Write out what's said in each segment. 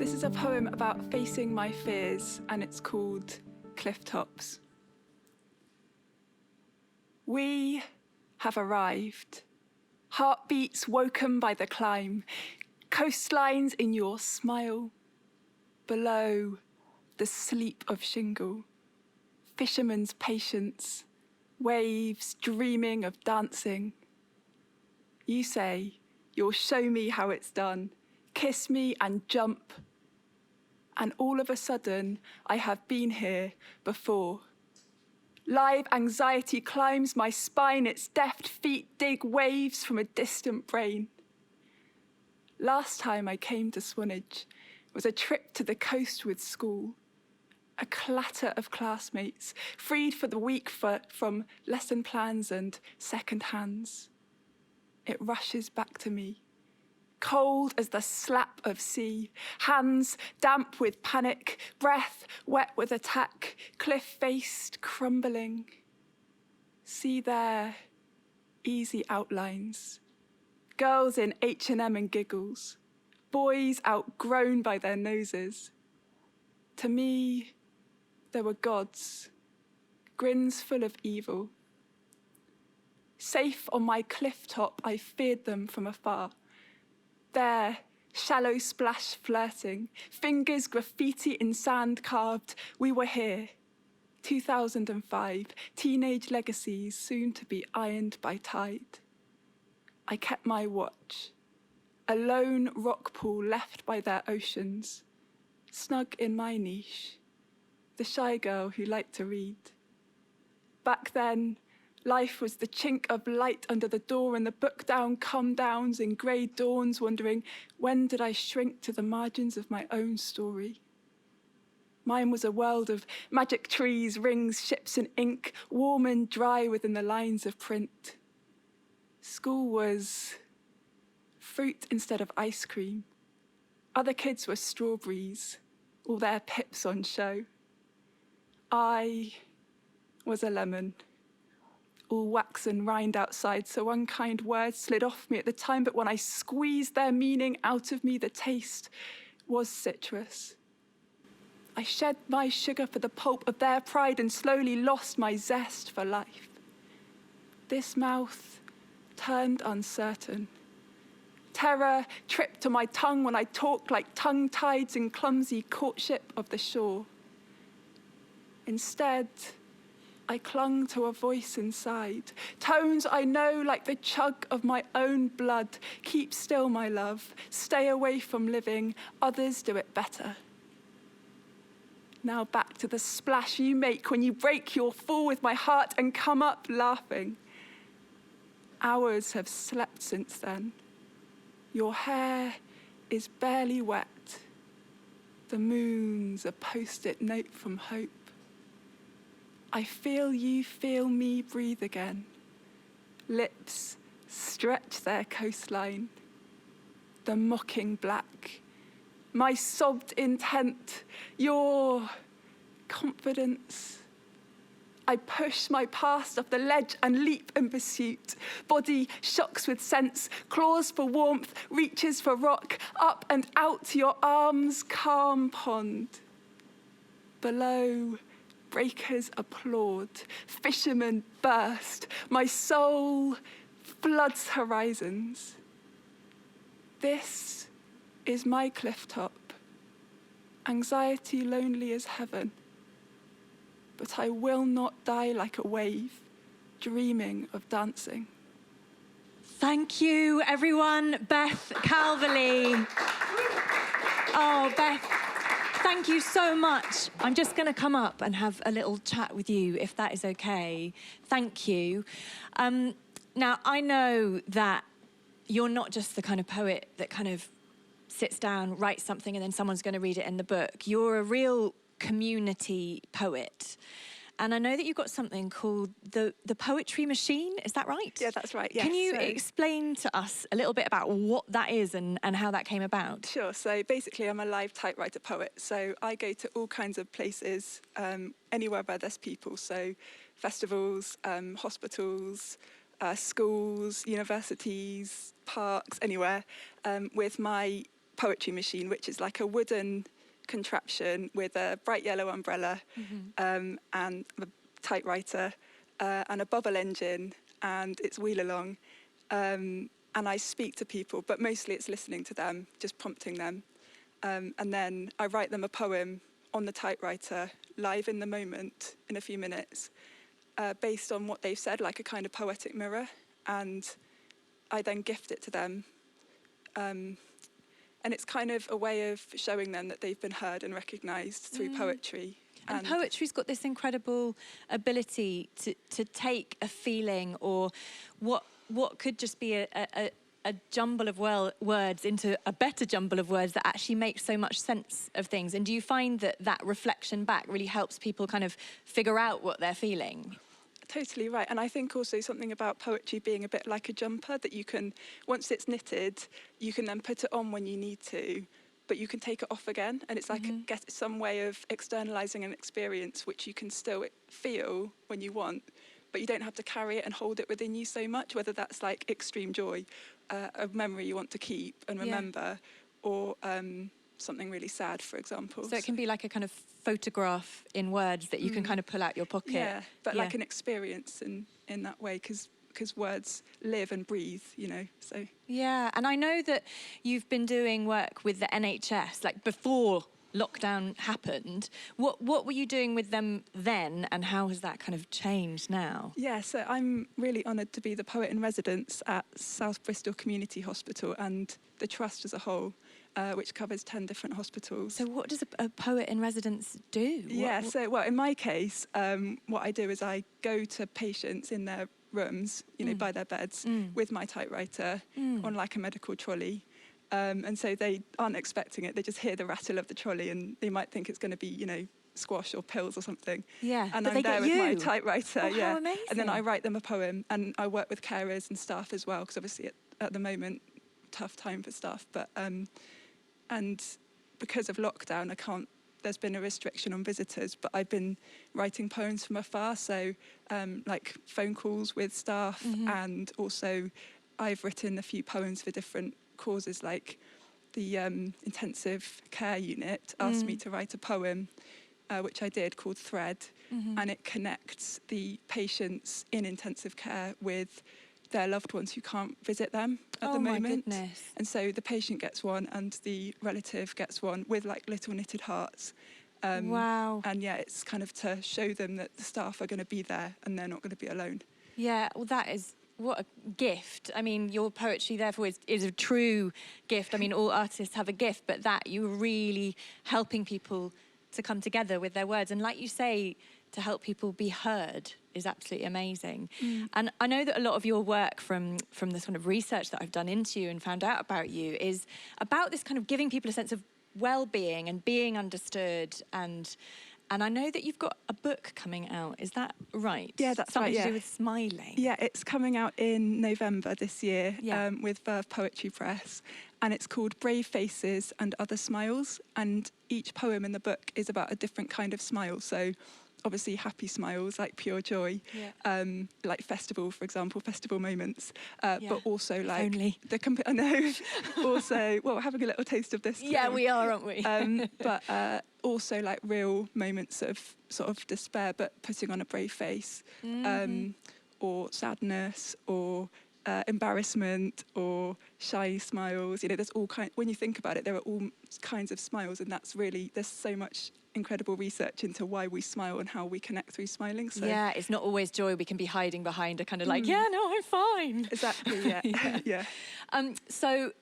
This is a poem about facing my fears, and it's called Cliff Tops. We have arrived. Heartbeats woken by the climb, coastlines in your smile. Below, the sleep of shingle, fisherman's patience, waves dreaming of dancing. You say you'll show me how it's done, kiss me and jump. And all of a sudden, I have been here before. Live anxiety climbs my spine, its deft feet dig waves from a distant brain. Last time I came to Swanage was a trip to the coast with school. A clatter of classmates, freed for the week from lesson plans and second hands. It rushes back to me, cold as the slap of sea, hands damp with panic, breath wet with attack, cliff-faced crumbling. See there, easy outlines, girls in H&M and giggles, boys outgrown by their noses. To me, there were gods, grins full of evil. Safe on my cliff top, I feared them from afar. There, shallow splash flirting, fingers graffiti in sand carved, we were here. 2005, teenage legacies soon to be ironed by tide. I kept my watch, a lone rock pool left by their oceans, snug in my niche, the shy girl who liked to read. Back then, life was the chink of light under the door and the book down come downs in grey dawns, wondering when did I shrink to the margins of my own story. Mine was a world of magic trees, rings, ships and ink, warm and dry within the lines of print. School was fruit instead of ice cream. Other kids were strawberries, all their pips on show. I was a lemon, all wax and rind outside, so unkind words slid off me at the time, but when I squeezed their meaning out of me, the taste was citrus. I shed my sugar for the pulp of their pride and slowly lost my zest for life. This mouth turned uncertain. Terror tripped to my tongue when I talked like tongue tides in clumsy courtship of the shore. Instead, I clung to a voice inside, tones I know like the chug of my own blood. Keep still, my love, stay away from living, others do it better. Now back to the splash you make when you break your fall with my heart and come up laughing. Hours have slept since then. Your hair is barely wet. The moon's a post-it note from hope. I feel you feel me breathe again. Lips stretch their coastline. The mocking black. My sobbed intent. Your confidence. I push my past off the ledge and leap in pursuit. Body shocks with sense, claws for warmth, reaches for rock, up and out to your arms, calm pond. Below, breakers applaud, fishermen burst, my soul floods horizons. This is my cliff top, anxiety lonely as heaven, but I will not die like a wave, dreaming of dancing. Thank you, everyone. Beth Calverley. Oh, Beth. Thank you so much. I'm just going to come up and have a little chat with you, if that is okay. Thank you. Now, I know that you're not just the kind of poet that kind of sits down, writes something, and then someone's going to read it in the book. You're a real community poet. And I know that you've got something called the Poetry Machine, is that right? Yeah, that's right, yes. Can you explain to us a little bit about what that is and how that came about? Sure, so basically I'm a live typewriter poet, so I go to all kinds of places, anywhere where there's people, so festivals, hospitals, schools, universities, parks, anywhere, with my poetry machine, which is like a wooden contraption with a bright yellow umbrella and a typewriter and a bubble engine, and it's wheel along. And I speak to people, but mostly it's listening to them, just prompting them. And then I write them a poem on the typewriter, live in the moment, in a few minutes, based on what they've said, like a kind of poetic mirror. And I then gift it to them. And it's kind of a way of showing them that they've been heard and recognised through poetry. And poetry's got this incredible ability to take a feeling or what could just be a jumble of words into a better jumble of words that actually makes so much sense of things. And do you find that reflection back really helps people kind of figure out what they're feeling? Totally right. And I think also something about poetry being a bit like a jumper, that you can, once it's knitted, you can then put it on when you need to, but you can take it off again. And it's like get some way of externalizing an experience which you can still feel when you want, but you don't have to carry it and hold it within you so much, whether that's like extreme joy, a memory you want to keep and remember, or something really sad, for example. So it can be like a kind of photograph in words that you can kind of pull out your pocket. Yeah, but like an experience in that way, because words live and breathe, you know, so. Yeah, and I know that you've been doing work with the NHS, like before lockdown happened. What were you doing with them then, and how has that kind of changed now? Yeah, so I'm really honoured to be the poet in residence at South Bristol Community Hospital and the Trust as a whole, which covers 10 different hospitals. So what does a poet in residence do? So, well, in my case, what I do is I go to patients in their rooms, you know, by their beds, with my typewriter on like a medical trolley. And so they aren't expecting it. They just hear the rattle of the trolley and they might think it's going to be, you know, squash or pills or something. Yeah, and but I'm they there get with my you. typewriter. Oh, how amazing. And then I write them a poem, and I work with carers and staff as well, because obviously at the moment, tough time for staff. But and because of lockdown, there's been a restriction on visitors, but I've been writing poems from afar, so like phone calls with staff, and also I've written a few poems for different causes, like the intensive care unit asked me to write a poem, which I did, called Thread, and it connects the patients in intensive care with their loved ones who can't visit them at the moment. Oh my goodness. And so the patient gets one and the relative gets one with like little knitted hearts. Wow. And yeah, it's kind of to show them that the staff are going to be there and they're not going to be alone. Yeah, well, that is, what a gift. I mean, your poetry, therefore, is a true gift. I mean, all artists have a gift, but that you're really helping people to come together with their words. And like you say, to help people be heard is absolutely amazing. And I know that a lot of your work from the sort of research that I've done into you and found out about you is about this kind of giving people a sense of well-being and being understood. And I know that you've got a book coming out. Is that right? Yeah, that's Something right, to do yeah. with smiling. Yeah, it's coming out in November this year with Verve Poetry Press. And it's called Brave Faces and Other Smiles. And each poem in the book is about a different kind of smile. So obviously happy smiles, like pure joy, like festival, for example, festival moments, but also like only. I know. Also, well, we're having a little taste of this. Yeah, too. we are, aren't we? But also like real moments of sort of despair, but putting on a brave face, or sadness, or embarrassment, or shy smiles. You know, there's all kinds. When you think about it, there are all kinds of smiles, and that's really, there's so much incredible research into why we smile and how we connect through smiling. So yeah, it's not always joy. We can be hiding behind a kind of like, yeah, no, I'm fine. exactly. Yeah. yeah. So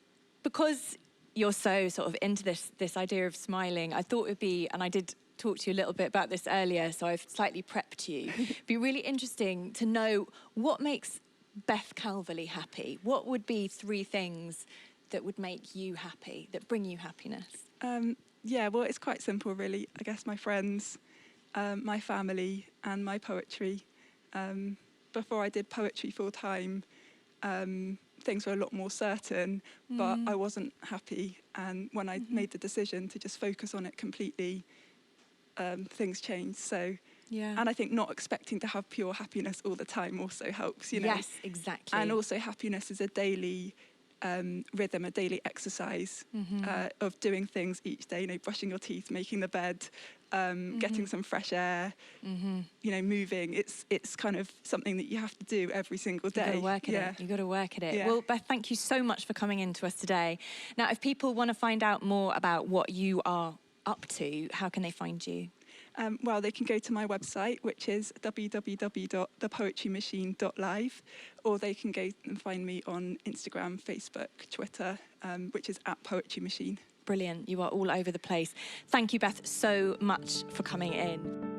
because you're so sort of into this idea of smiling, I thought it would be, and I did talk to you a little bit about this earlier, so I've slightly prepped you. It'd be really interesting to know what makes Beth Calverley happy. What would be 3 things that would make you happy, that bring you happiness? Yeah, well, it's quite simple, really. I guess my friends, my family, and my poetry. Before I did poetry full time, things were a lot more certain, but I wasn't happy. And when I made the decision to just focus on it completely, things changed. So, and I think not expecting to have pure happiness all the time also helps, you know. Yes, exactly. And also happiness is a daily rhythm, a daily exercise of doing things each day, brushing your teeth, making the bed, getting some fresh air, moving. It's kind of something that you have to do every single day. You've got to work at it. You've got to work at it. Yeah. Well, Beth, thank you so much for coming in to us today. Now, if people want to find out more about what you are up to, how can they find you? Well, they can go to my website, which is www.thepoetrymachine.live, or they can go and find me on Instagram, Facebook, Twitter, which is @poetrymachine. Brilliant. You are all over the place. Thank you, Beth, so much for coming in.